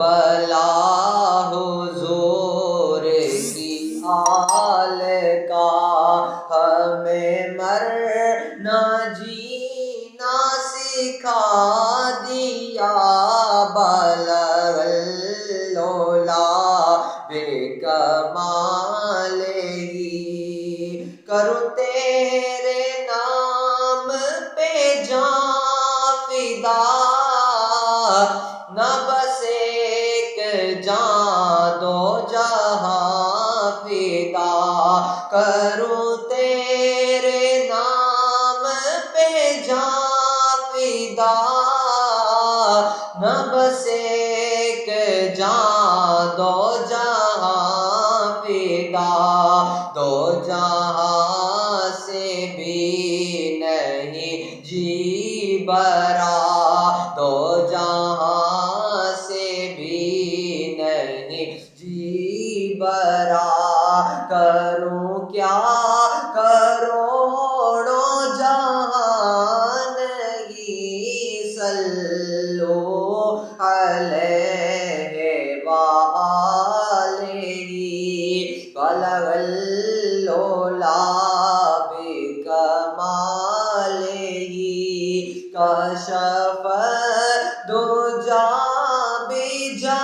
بلا حضور کی آل کا ہمیں مرنا جینا سکھا دیا بلغ العلا بے کمال ہی کروں تیرے نام پہ جاں فدا نہ بس ایک جاں دو جہاں فدا کروں تیرے نام پہ جاں فدا نہ بس ایک جاں دو جہاں فدا دو جہاں سے بھی نہیں جی برا دو جہاں سے بھی نہیں جی برا کروں کیا کروڑوں جہان نہیں صلو علیہ وآلہ بلغ العلا بکمالہ کشف الدجی بجمالہ